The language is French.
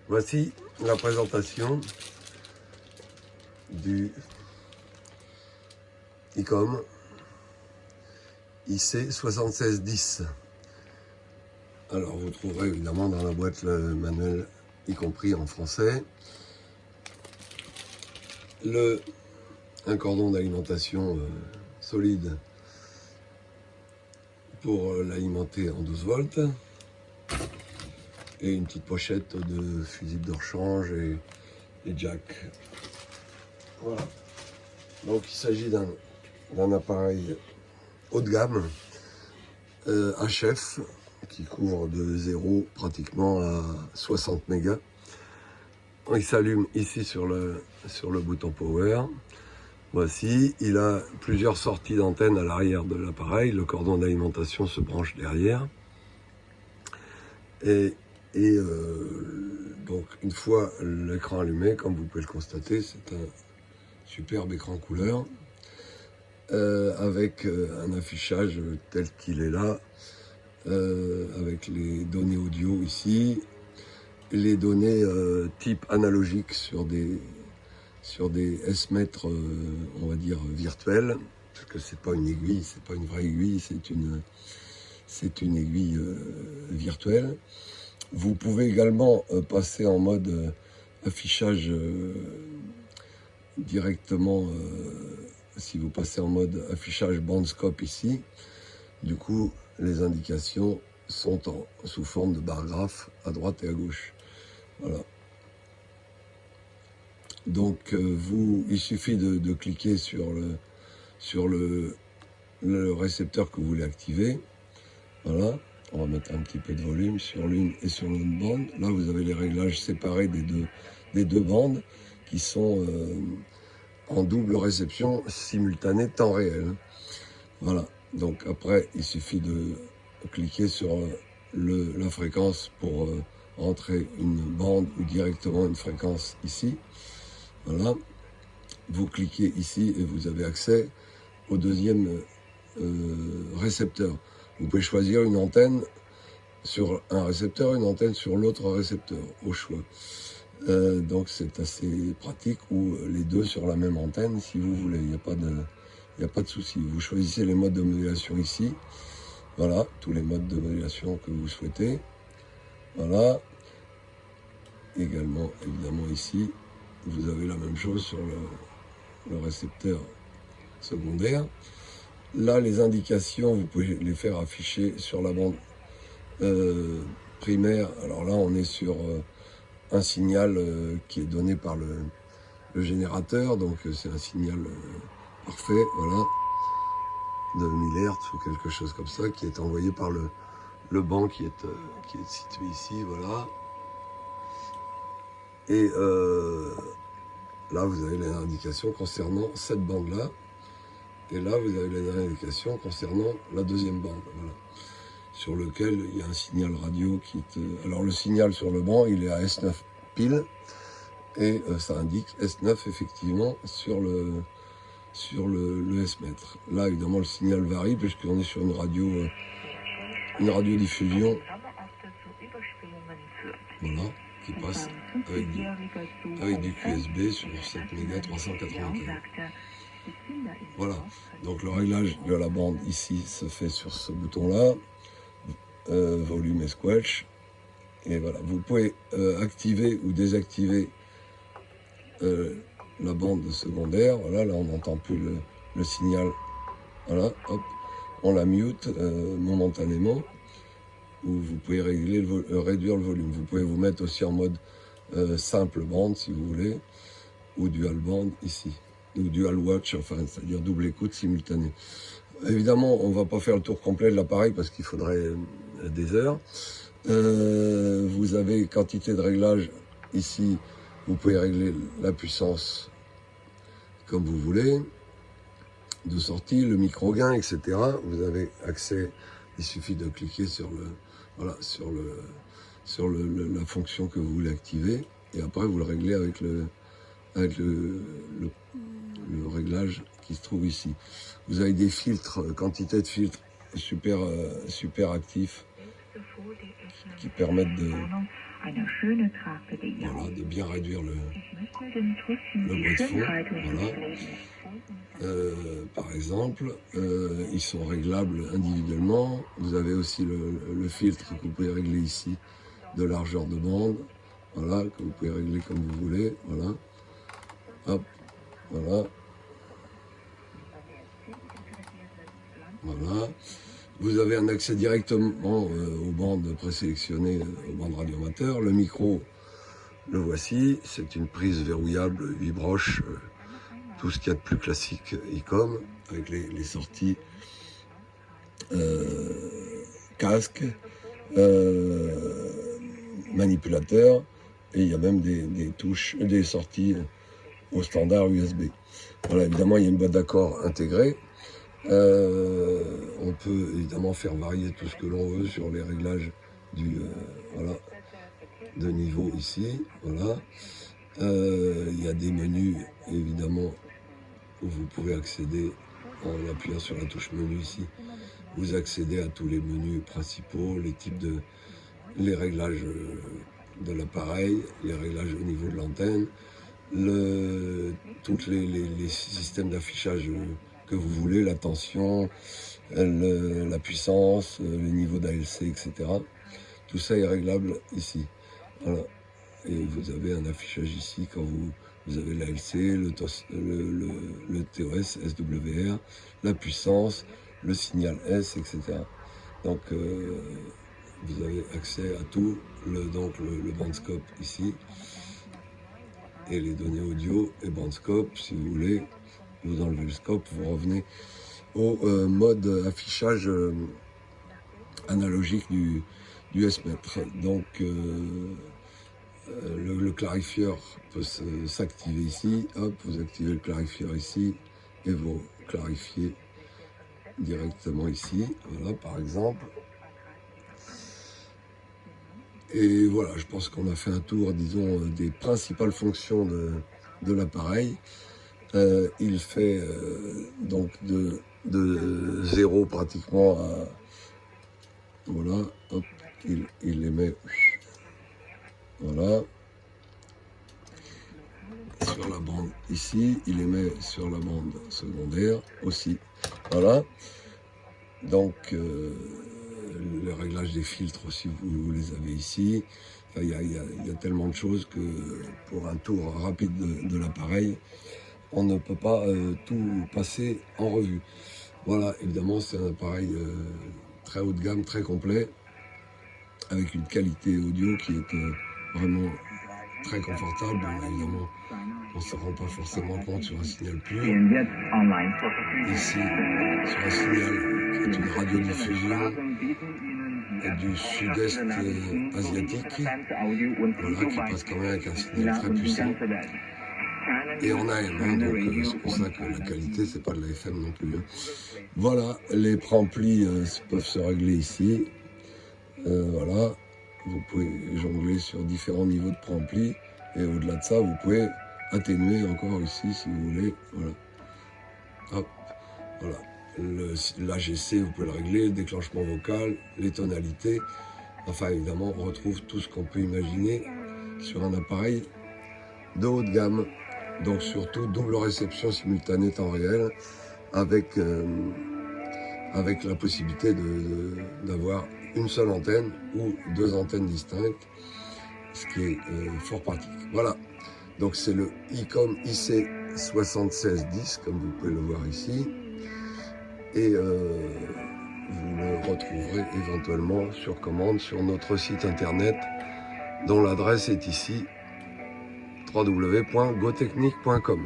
Voici la présentation du ICOM IC7610. Alors vous trouverez évidemment dans la boîte le manuel, y compris en français, un cordon d'alimentation solide pour l'alimenter en 12 volts et une petite pochette de fusibles de rechange et jack. Voilà. Donc il s'agit d'un appareil haut de gamme HF qui couvre de 0 pratiquement à 60 mégas. Il s'allume ici sur le bouton power. Voici, il a plusieurs sorties d'antenne à l'arrière de l'appareil. Le cordon d'alimentation se branche derrière. Donc une fois l'écran allumé, comme vous pouvez le constater, c'est un superbe écran couleur avec un affichage tel qu'il est là, avec les données audio ici, et les données type analogique sur des S-mètres, on va dire virtuels, parce que c'est pas une aiguille, c'est pas une vraie aiguille, c'est une aiguille virtuelle. Vous pouvez également passer en mode affichage directement, si vous passez en mode affichage bandscope ici, du coup les indications sont sous forme de bar graphe à droite et à gauche. Voilà. Donc il suffit de cliquer sur le récepteur que vous voulez activer. Voilà. On va mettre un petit peu de volume sur l'une et sur l'autre bande. Là, vous avez les réglages séparés des deux bandes qui sont en double réception simultanée temps réel. Voilà. Donc après, il suffit de cliquer sur la fréquence pour rentrer une bande ou directement une fréquence ici. Voilà. Vous cliquez ici et vous avez accès au deuxième récepteur. Vous pouvez choisir une antenne sur un récepteur, une antenne sur l'autre récepteur, au choix. Donc c'est assez pratique, ou les deux sur la même antenne, si vous voulez, il n'y a pas de souci. Vous choisissez les modes de modulation ici. Voilà, tous les modes de modulation que vous souhaitez. Voilà. Également, évidemment, ici, vous avez la même chose sur le récepteur secondaire. Là, les indications, vous pouvez les faire afficher sur la bande primaire. Alors là, on est sur un signal qui est donné par le générateur. Donc, c'est un signal parfait, voilà, de 1000 Hz ou quelque chose comme ça, qui est envoyé par le banc qui est situé ici, voilà. Et là, vous avez les indications concernant cette bande-là. Et là, vous avez les indications concernant la deuxième bande, voilà, sur lequel il y a un signal radio qui Alors, le signal sur le banc, il est à S9 pile, et ça indique S9, effectivement, sur le S-mètre. Là, évidemment, le signal varie, puisqu'on est sur une radiodiffusion, voilà, qui passe avec du QSB sur 7 mégas 395. Voilà, donc le réglage de la bande ici se fait sur ce bouton-là, volume et squelch, et voilà, vous pouvez activer ou désactiver la bande secondaire. Voilà, là on n'entend plus le signal, voilà, hop, on la mute momentanément, ou vous pouvez réduire le volume. Vous pouvez vous mettre aussi en mode simple bande si vous voulez, ou dual band ici, ou dual watch, enfin, c'est-à-dire double écoute simultanée. Évidemment, on ne va pas faire le tour complet de l'appareil parce qu'il faudrait des heures. Vous avez quantité de réglage ici. Vous pouvez régler la puissance comme vous voulez, de sortie, le micro-gain, etc. Vous avez accès, il suffit de cliquer sur la fonction que vous voulez activer, et après vous le réglez avec le réglage qui se trouve ici. Vous avez des filtres, quantité de filtres super actifs qui permettent Voilà, de bien réduire le bruit de fond. Voilà. Par exemple, ils sont réglables individuellement. Vous avez aussi le filtre que vous pouvez régler ici de largeur de bande. Voilà, que vous pouvez régler comme vous voulez. Voilà. Hop, voilà. Voilà. Vous avez un accès directement aux bandes présélectionnées, aux bandes radioamateurs. Le micro, le voici. C'est une prise verrouillable, 8 broches, tout ce qu'il y a de plus classique ICOM, avec les sorties casque, manipulateur, et il y a même des touches, des sorties au standard USB. Voilà, évidemment, il y a une boîte d'accord intégrée. On peut évidemment faire varier tout ce que l'on veut sur les réglages voilà, de niveau ici. Voilà. Il y a des menus évidemment où vous pouvez accéder en appuyant sur la touche menu ici. Vous accédez à tous les menus principaux, les réglages de l'appareil, les réglages au niveau de l'antenne, tous les systèmes d'affichage que vous voulez, la tension, la puissance, le niveau d'ALC, etc. Tout ça est réglable ici. Voilà. Et vous avez un affichage ici quand vous avez l'ALC, le TOS, SWR, la puissance, le signal S, etc. Donc vous avez accès à tout, donc le bandscope ici, et les données audio et bandscope, si vous voulez. Vous enlevez le scope, vous revenez au mode affichage analogique du S-mètre. Donc le clarifieur peut s'activer ici. Hop, vous activez le clarifieur ici et vous clarifiez directement ici. Voilà, par exemple. Et voilà, je pense qu'on a fait un tour, disons, des principales fonctions de l'appareil. Il fait donc de 0 pratiquement à... Voilà, hop, il les met... Voilà. Sur la bande ici, il les met sur la bande secondaire aussi. Voilà. Donc, le réglage des filtres aussi, vous les avez ici. Enfin, il y a tellement de choses que pour un tour rapide de l'appareil, on ne peut pas tout passer en revue. Voilà, évidemment, c'est un appareil très haut de gamme, très complet, avec une qualité audio qui est vraiment très confortable. Évidemment, on ne se rend pas forcément compte sur un signal pur. Ici, sur un signal qui est une radiodiffusion du sud-est asiatique, voilà, qui passe quand même avec un signal très puissant. Et en AM, hein, donc c'est pour ça que la qualité, c'est pas de la FM non plus. Hein. Voilà, les préamplis peuvent se régler ici. Voilà, vous pouvez jongler sur différents niveaux de préampli. Et au-delà de ça, vous pouvez atténuer encore ici, si vous voulez. Voilà. Hop, voilà. L'AGC, vous pouvez le régler, le déclenchement vocal, les tonalités. Enfin, évidemment, on retrouve tout ce qu'on peut imaginer sur un appareil de haut de gamme. Donc surtout double réception simultanée temps réel avec la possibilité d'avoir une seule antenne ou 2 antennes distinctes, ce qui est fort pratique. Voilà, donc c'est le ICOM IC7610 comme vous pouvez le voir ici, et vous le retrouverez éventuellement sur commande sur notre site internet dont l'adresse est ici, www.gotechnique.com.